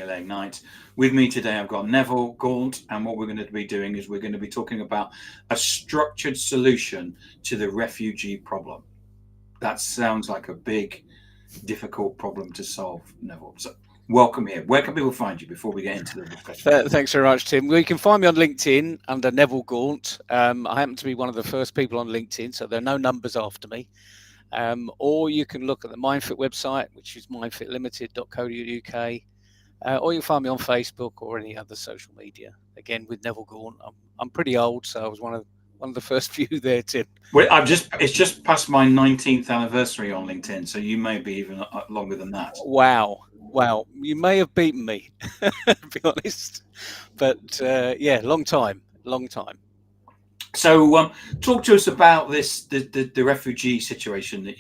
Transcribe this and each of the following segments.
Friday late night. With me today, I've got Neville Gaunt, and what we're going to be doing is we're going to be talking about a structured solution to the refugee problem. That sounds like a big, difficult problem to solve, Neville. So, welcome here. Where can people find you before we get into the discussion? Thanks very much, Tim. Well, you can find me on LinkedIn under Neville Gaunt. I happen to be one of the first people on LinkedIn, so there are no numbers after me. Or you can look at the Mindfit website, which is mindfitlimited.co.uk. Or you can find me on Facebook or any other social media. Again, with Neville Gaunt. I'm pretty old, so I was one of the first few there, Tim. Well, it's just past my 19th anniversary on LinkedIn, so you may be even longer than that. Wow, you may have beaten me, to be honest. But yeah, long time. So, talk to us about this the refugee situation that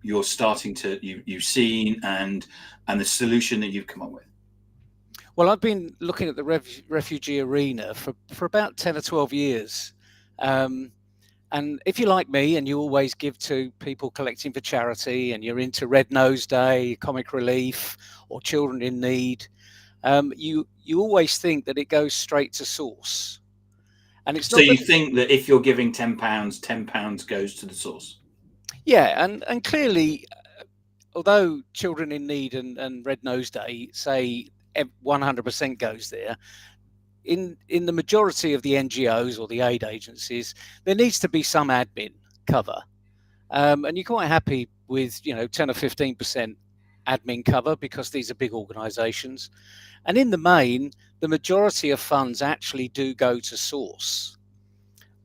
you're starting to you've seen and the solution that you've come up with. Well, I've been looking at the refugee arena for about 10 or 12 years. And if you're like me and you always give to people collecting for charity and you're into Red Nose Day, Comic Relief or Children in Need, you always think that it goes straight to source. And it's so you think that if you're giving £10 goes to the source? Yeah, and clearly, although Children in Need and Red Nose Day say 100% goes there, in the majority of the NGOs or the aid agencies, there needs to be some admin cover, and you're quite happy with 10 or 15% admin cover because these are big organisations, and in the main, the majority of funds actually do go to source.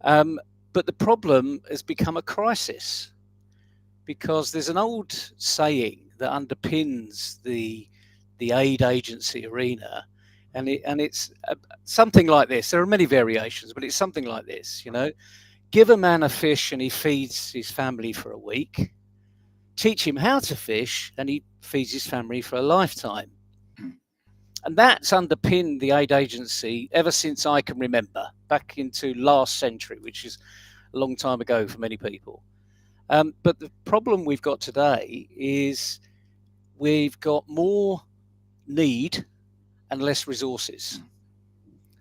But the problem has become a crisis because there's an old saying that underpins the aid agency arena. And it's something like this. There are many variations, but it's something like this, Give a man a fish and he feeds his family for a week. Teach him how to fish and he feeds his family for a lifetime. And that's underpinned the aid agency ever since I can remember, back into last century, which is a long time ago for many people. But the problem we've got today is we've got more need and less resources.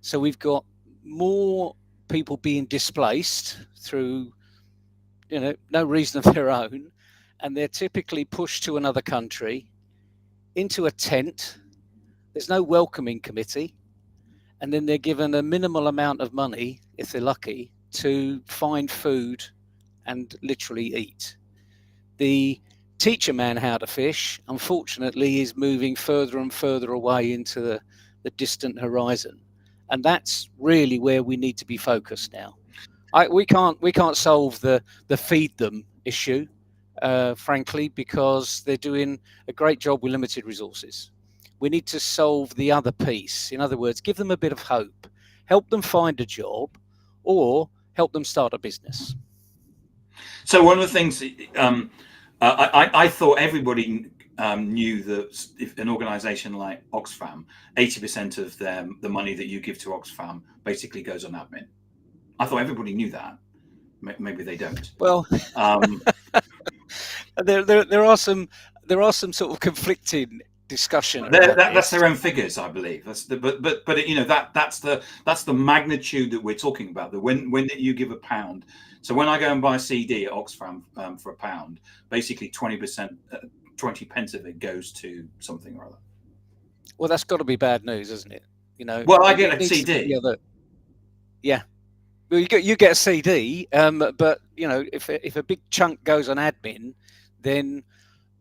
So we've got more people being displaced through, no reason of their own, and they're typically pushed to another country, into a tent. There's no welcoming committee, and then they're given a minimal amount of money, if they're lucky, to find food and literally eat. The teach a man how to fish, unfortunately, is moving further and further away into the distant horizon, and that's really where we need to be focused now. We can't solve the feed them issue, frankly, because they're doing a great job with limited resources. We need to solve the other piece. In other words, give them a bit of hope, help them find a job, or help them start a business. So one of the things I thought everybody knew that if an organisation like Oxfam, 80% of the money that you give to Oxfam basically goes on admin. I thought everybody knew that. Maybe they don't. Well, there are some sort of conflicting discussion. That's their own figures, I believe. That's but that's the magnitude that we're talking about. That when you give £1. So when I go and buy a CD at Oxfam for £1, basically 20%, 20 pence of it goes to something or other. Well, that's got to be bad news, isn't it? Well, I get a CD. Yeah. Well, you get a CD, but if a big chunk goes on admin, then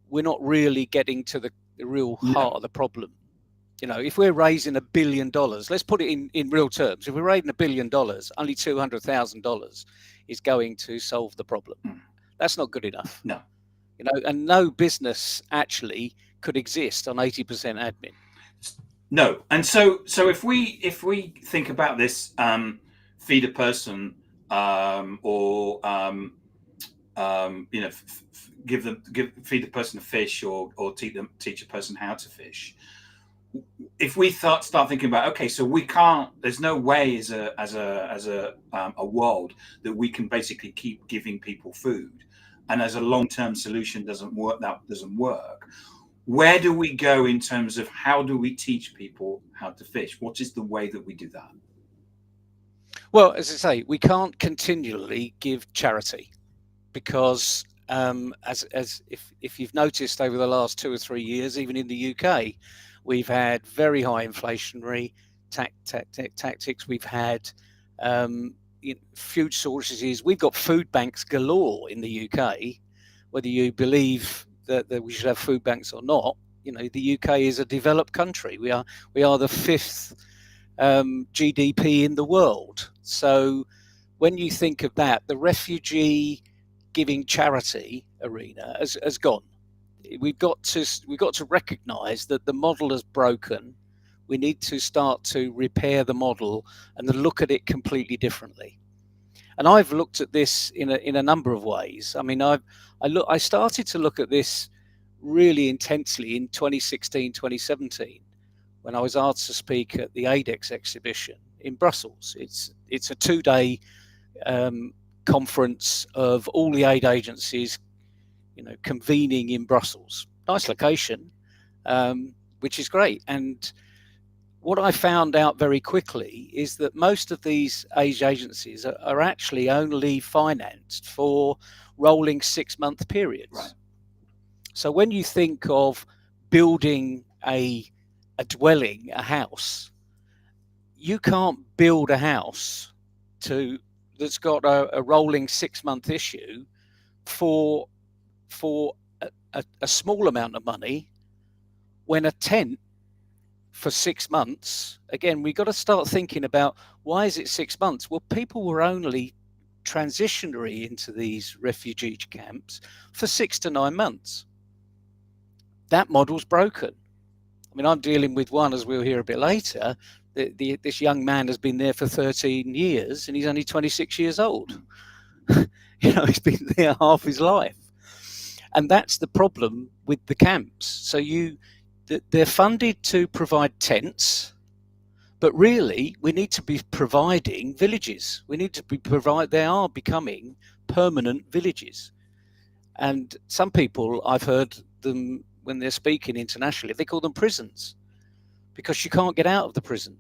we're not really getting to the real heart of the problem. If we're raising $1 billion, let's put it in real terms. If we're raising $1 billion, only $200,000 is going to solve the problem. That's not good enough. No. And no business actually could exist on 80% admin. No. And so if we think about this, feed a person, or feed a person a fish, or teach a person how to fish. If we start thinking about, okay, so we can't. There's no way as a world that we can basically keep giving people food, and as a long-term solution doesn't work. where do we go in terms of how do we teach people how to fish? What is the way that we do that? Well, as I say, we can't continually give charity because, as if you've noticed over the last 2 or 3 years, even in the UK, we've had very high inflationary tactics. We've had food shortages. We've got food banks galore in the UK. Whether you believe that we should have food banks or not, the UK is a developed country. We are the fifth GDP in the world. So when you think of that, the refugee giving charity arena has gone. We've got to recognise that the model has broken. We need to start to repair the model and look at it completely differently. And I've looked at this in a number of ways. I mean, I started to look at this really intensely in 2016, 2017, when I was asked to speak at the ADEX exhibition in Brussels. It's a 2-day conference of all the aid agencies, convening in Brussels. Nice location, which is great. And what I found out very quickly is that most of these aid agencies are actually only financed for rolling 6-month periods. Right. So when you think of building a dwelling, a house, you can't build a house that's got a rolling 6-month issue for a small amount of money, when a tent for 6 months, again, we've got to start thinking about, why is it 6 months? Well, people were only transitionary into these refugee camps for 6 to 9 months. That model's broken. I mean, I'm dealing with one, as we'll hear a bit later. This young man has been there for 13 years and he's only 26 years old. He's been there half his life. And that's the problem with the camps. So they're funded to provide tents, but really we need to be providing villages. They are becoming permanent villages. And some people, I've heard them when they're speaking internationally, they call them prisons, because you can't get out of the prison.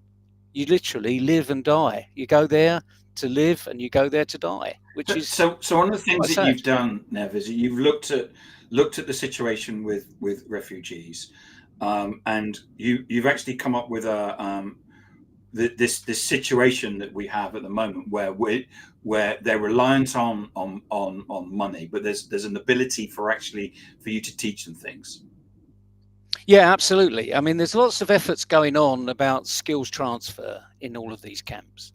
You literally live and die. You go there to live and you go there to die, which is so one of the things that sad. you've done, Nev, is that you've looked at the situation with refugees, and you've actually come up with this situation that we have at the moment, where they're reliant on money, but there's an ability for you to teach them things. Yeah, absolutely. I mean, there's lots of efforts going on about skills transfer in all of these camps,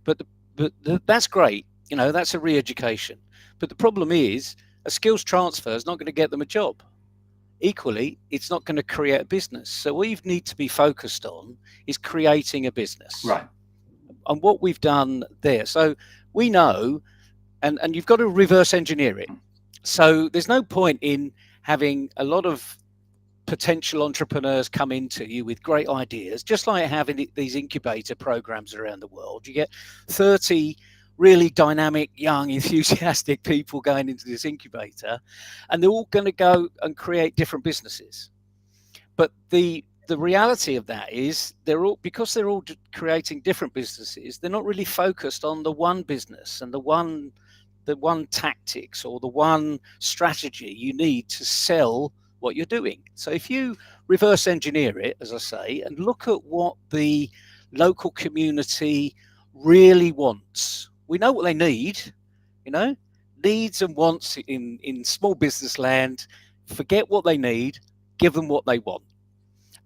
but that's great. That's a re-education. But the problem is, a skills transfer is not going to get them a job. Equally, it's not going to create a business. So what you need to be focused on is creating a business. Right. And what we've done there. So we know, and you've got to reverse engineer it. So there's no point in having a lot of potential entrepreneurs come into you with great ideas, just like having these incubator programs around the world. You get 30 really dynamic, young, enthusiastic people going into this incubator, and they're all going to go and create different businesses. But the reality of that is because they're all creating different businesses, they're not really focused on the one business and the one tactics or the one strategy you need to sell what you're doing. So if you reverse engineer it, as I say, and look at what the local community really wants, we know what they need, needs and wants in small business land. Forget what they need, give them what they want.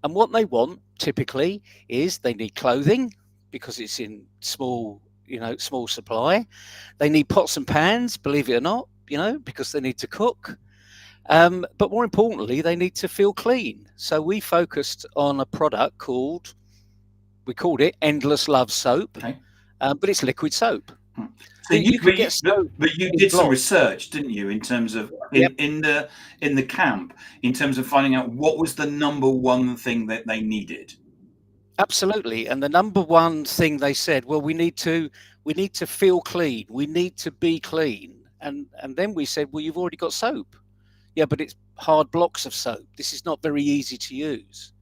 And what they want typically is they need clothing, because it's in small supply. They need pots and pans, believe it or not, because they need to cook. But more importantly, they need to feel clean. So we focused on a product called it Endless Love Soap, Okay. But it's liquid soap. So you did some research, didn't you, in terms of in the camp, in terms of finding out what was the number one thing that they needed? Absolutely. And the number one thing they said, well, we need to feel clean. We need to be clean. And then we said, well, you've already got soap. Yeah, but it's hard blocks of soap. This is not very easy to use.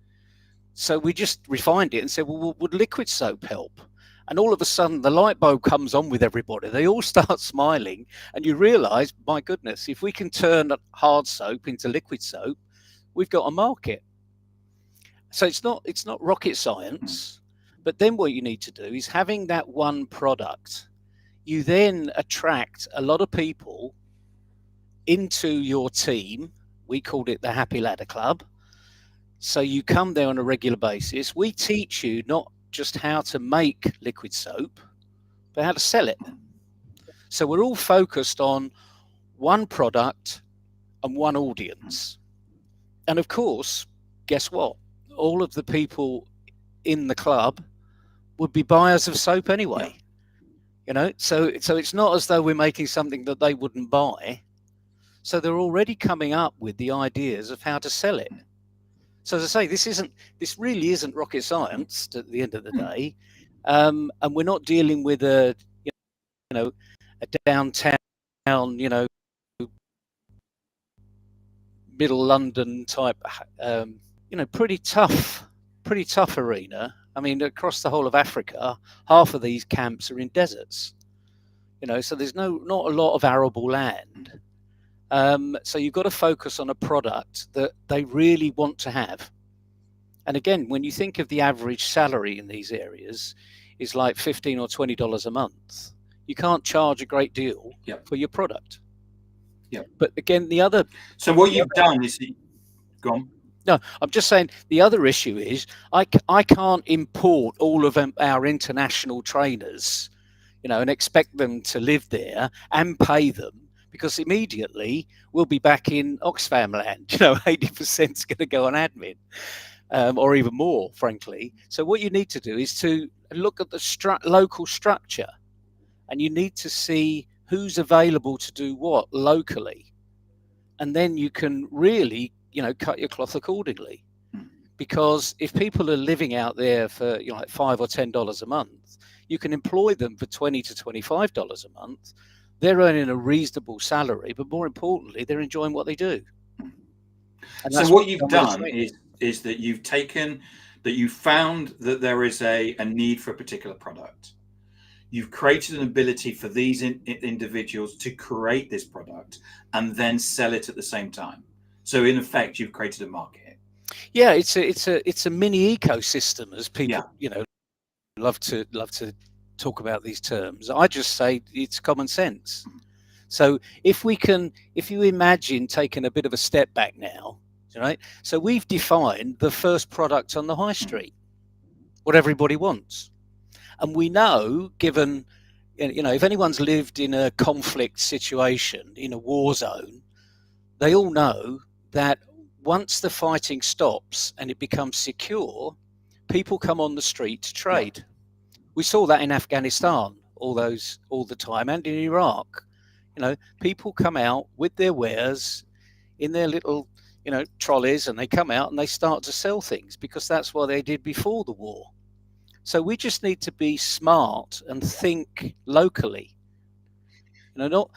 So we just refined it and said, well, would liquid soap help? And all of a sudden, the light bulb comes on with everybody. They all start smiling, and you realise, my goodness, if we can turn hard soap into liquid soap, we've got a market. So it's not rocket science. But then what you need to do is, having that one product, you then attract a lot of people into your team. We called it the Happy Ladder Club. So you come there on a regular basis. We teach you not just how to make liquid soap, but how to sell it. So we're all focused on one product and one audience. And of course, guess what? All of the people in the club would be buyers of soap anyway. So it's not as though we're making something that they wouldn't buy. So they're already coming up with the ideas of how to sell it. So as I say, this really isn't rocket science at the end of the day, and we're not dealing with a downtown, middle London type, pretty tough arena. I mean, across the whole of Africa, half of these camps are in deserts. So there's not a lot of arable land. So you've got to focus on a product that they really want to have. And again, when you think of the average salary in these areas is like $15 or $20 a month, you can't charge a great deal for your product. But again, So what you've done is, go on. No, I'm just saying the other issue is I can't import all of our international trainers, and expect them to live there and pay them, because immediately we'll be back in Oxfam land. 80% is going to go on admin. Or even more, frankly. So what you need to do is to look at the local structure, and you need to see who's available to do what locally, and then you can really, cut your cloth accordingly. Because if people are living out there for like $5 or $10 a month, you can employ them for $20 to $25 a month. They're earning a reasonable salary, but more importantly, they're enjoying what they do. So what you've done is that you found that there is a need for a particular product. You've created an ability for these individuals to create this product and then sell it at the same time. So in effect, you've created a market. Yeah, it's a mini ecosystem, as people love to talk about these terms. I just say it's common sense. So if you imagine taking a bit of a step back now, right? So we've defined the first product on the high street, what everybody wants. And we know, given, if anyone's lived in a conflict situation, in a war zone, they all know that once the fighting stops and it becomes secure, people come on the street to trade. We saw that in Afghanistan all the time, and in Iraq. People come out with their wares in their little, trolleys, and they come out and they start to sell things, because that's what they did before the war. So we just need to be smart and think locally. Not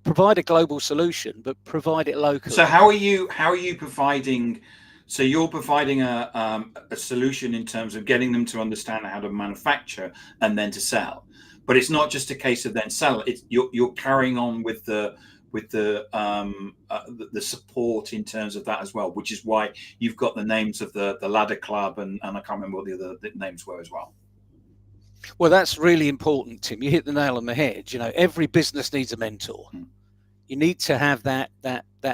provide a global solution, but provide it locally. So how are you providing? So you're providing a solution in terms of getting them to understand how to manufacture and then to sell. But it's not just a case of then sell. It's you're carrying on with the support in terms of that as well, which is why you've got the names of the Ladder Club and I can't remember what the other names were as well. Well, that's really important, Tim. You hit the nail on the head. Every business needs a mentor. You need to have that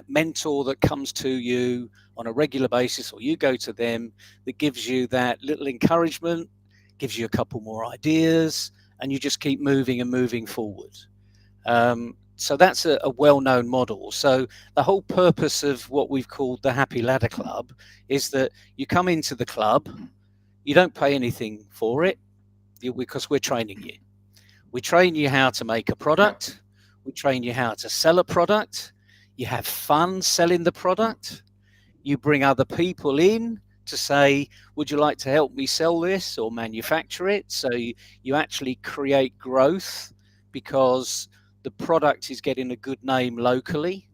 mentor that comes to you on a regular basis, or you go to them, that gives you that little encouragement, gives you a couple more ideas, and you just keep moving and moving forward. So that's a well-known model. So the whole purpose of what we've called the Happy Ladder Club is that you come into the club, you don't pay anything for it, because we're training you. We train you how to make a product. We train you how to sell a product. You have fun selling the product. You bring other people in to say, would you like to help me sell this or manufacture it? So you actually create growth, because the product is getting a good name locally.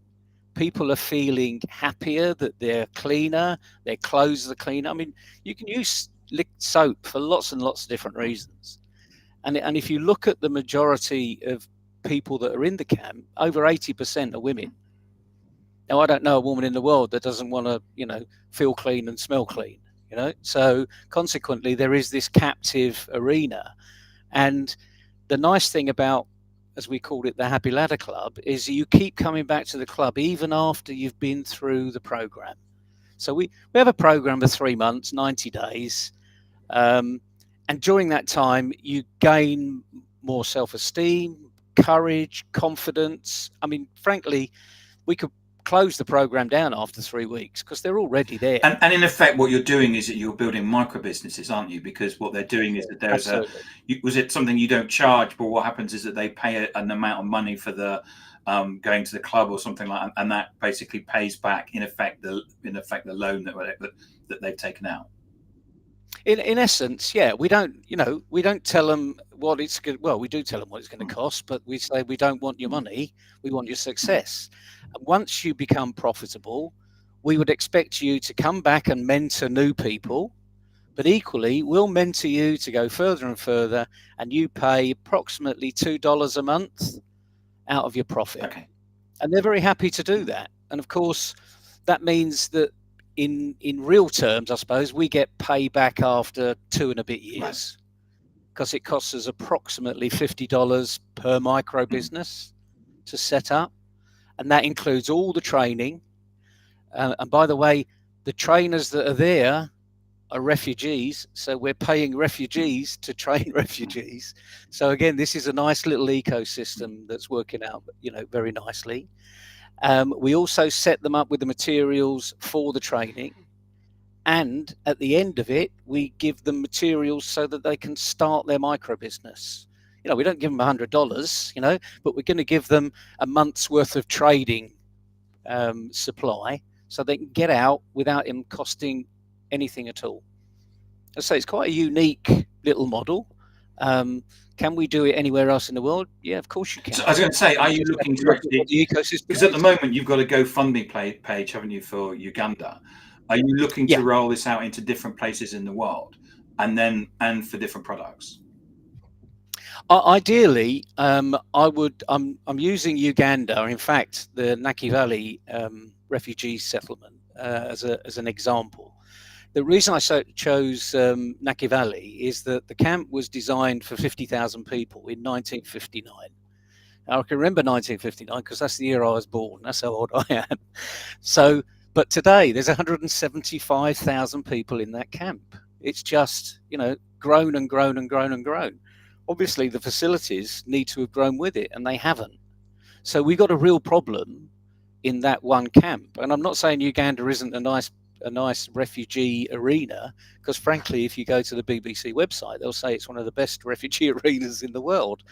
people are feeling happier, that they're cleaner, their clothes are cleaner. I mean, you can use soap for lots and lots of different reasons. And if you look at the majority of people that are in the camp, over 80% are women. Now, I don't know a woman in the world that doesn't want to, feel clean and smell clean, So consequently, there is this captive arena. And the nice thing about, as we called it, the Happy Ladder Club, is you keep coming back to the club even after you've been through the program. So we have a program for 3 months, 90 days. And during that time, you gain more self-esteem, courage, confidence. I mean, frankly, we could close the program down after 3 weeks because they're already there. And in effect, what you're doing is that you're building micro businesses, aren't you? Because what they're doing is that there's was it something you don't charge, but what happens is that they pay an amount of money for the going to the club or something like that, and that basically pays back in effect the loan that they've taken out. In essence, yeah, we don't tell them what it's good. Well, we do tell them what it's going to cost, but we say we don't want your money, we want your success. And once you become profitable, we would expect you to come back and mentor new people, but equally, we'll mentor you to go further and further, and you pay approximately $2 a month out of your profit. Okay. And they're very happy to do that. And of course, that means that in real terms, I suppose, we get payback after 2 and a bit years, because it costs us approximately $50 per micro business to set up. And that includes all the training. And by the way, the trainers that are there are refugees. So we're paying refugees to train refugees. So again, this is a nice little ecosystem that's working out, very nicely. We also set them up with the materials for the training. And at the end of it, we give them materials so that they can start their micro business. We don't give them $100, but we're going to give them a month's worth of trading supply so they can get out without them costing anything at all. So it's quite a unique little model. Can we do it anywhere else in the world? Yeah, of course you can. So I was going to say, are you looking to actually, the ecosystem? Because at the moment you've got a GoFundMe page, haven't you, for Uganda? Are you looking to roll this out into different places in the world, and for different products? Ideally, I'm using Uganda, in fact, the Naki Valley refugee settlement as an example. The reason I chose Naki Valley is that the camp was designed for 50,000 people in 1959. Now, I can remember 1959 because that's the year I was born. That's how old I am. So, but today there's 175,000 people in that camp. It's just, grown and grown and grown and grown. Obviously, the facilities need to have grown with it, and they haven't. So we got a real problem in that one camp. And I'm not saying Uganda isn't a nice refugee arena, because frankly, if you go to the BBC website, they'll say it's one of the best refugee arenas in the world.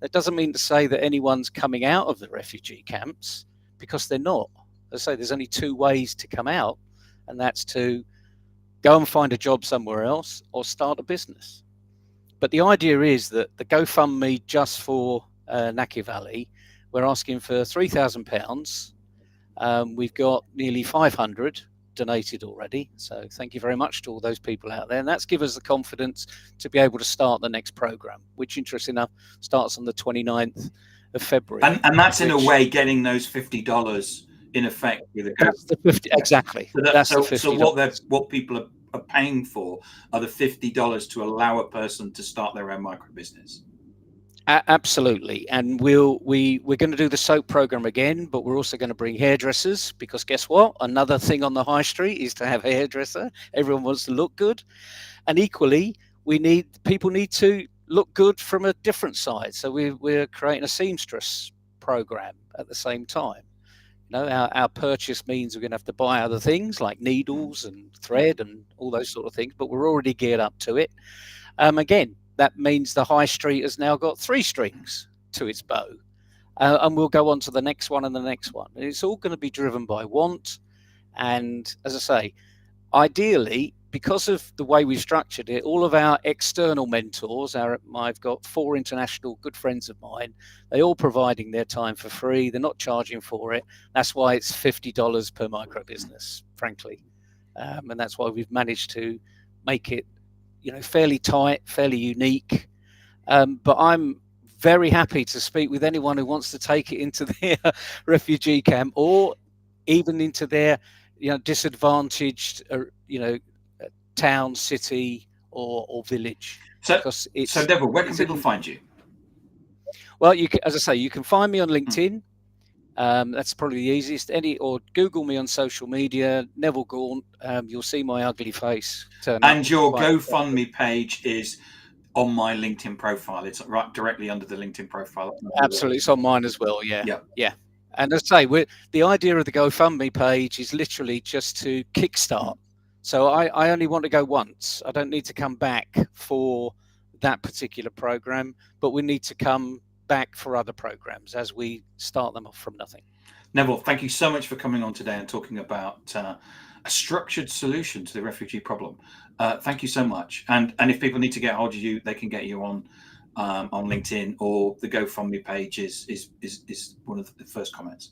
That doesn't mean to say that anyone's coming out of the refugee camps, because they're not. As I say, there's only 2 ways to come out, and that's to go and find a job somewhere else or start a business. But the idea is that the GoFundMe just for Naki Valley, we're asking for £3,000. We've got nearly 500 donated already. So thank you very much to all those people out there. And that's given us the confidence to be able to start the next program, which, interesting enough, starts on the 29th of February. And that's in a way getting those $50 in effect with a That's the 50, exactly. So what people are paying for are the $50 to allow a person to start their own micro business. Absolutely. And we're going to do the soap program again, but we're also going to bring hairdressers, because guess what? Another thing on the high street is to have a hairdresser. Everyone wants to look good. And equally, people need to look good from a different side. So we're creating a seamstress program at the same time. Our purchase means we're going to have to buy other things like needles and thread and all those sort of things, but we're already geared up to it. Again, that means the high street has now got 3 strings to its bow. And we'll go on to the next one and the next one. And it's all going to be driven by want. And as I say, ideally, because of the way we've structured it, all of our external mentors, I've got 4 international good friends of mine, they all providing their time for free. They're not charging for it. That's why it's $50 per micro business, frankly. And that's why we've managed to make it, fairly tight, fairly unique. But I'm very happy to speak with anyone who wants to take it into their refugee camp, or even into their, disadvantaged, town, city, or village. So Neville, where can people find you? Well, as I say, you can find me on LinkedIn. That's probably the easiest. Or Google me on social media, Neville Gaunt. You'll see my ugly face turn up. And your GoFundMe page is on my LinkedIn profile. It's right directly under the LinkedIn profile. Absolutely, it's on mine as well. Yeah. Yeah. And as I say, the idea of the GoFundMe page is literally just to kickstart. So I only want to go once. I don't need to come back for that particular program, but we need to come back for other programs as we start them off from nothing. Neville, thank you so much for coming on today and talking about a structured solution to the refugee problem. Thank you so much. And if people need to get hold of you, they can get you on LinkedIn, or the GoFundMe page is one of the first comments.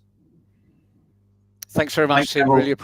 Thanks very much, Tim. Really appreciate it.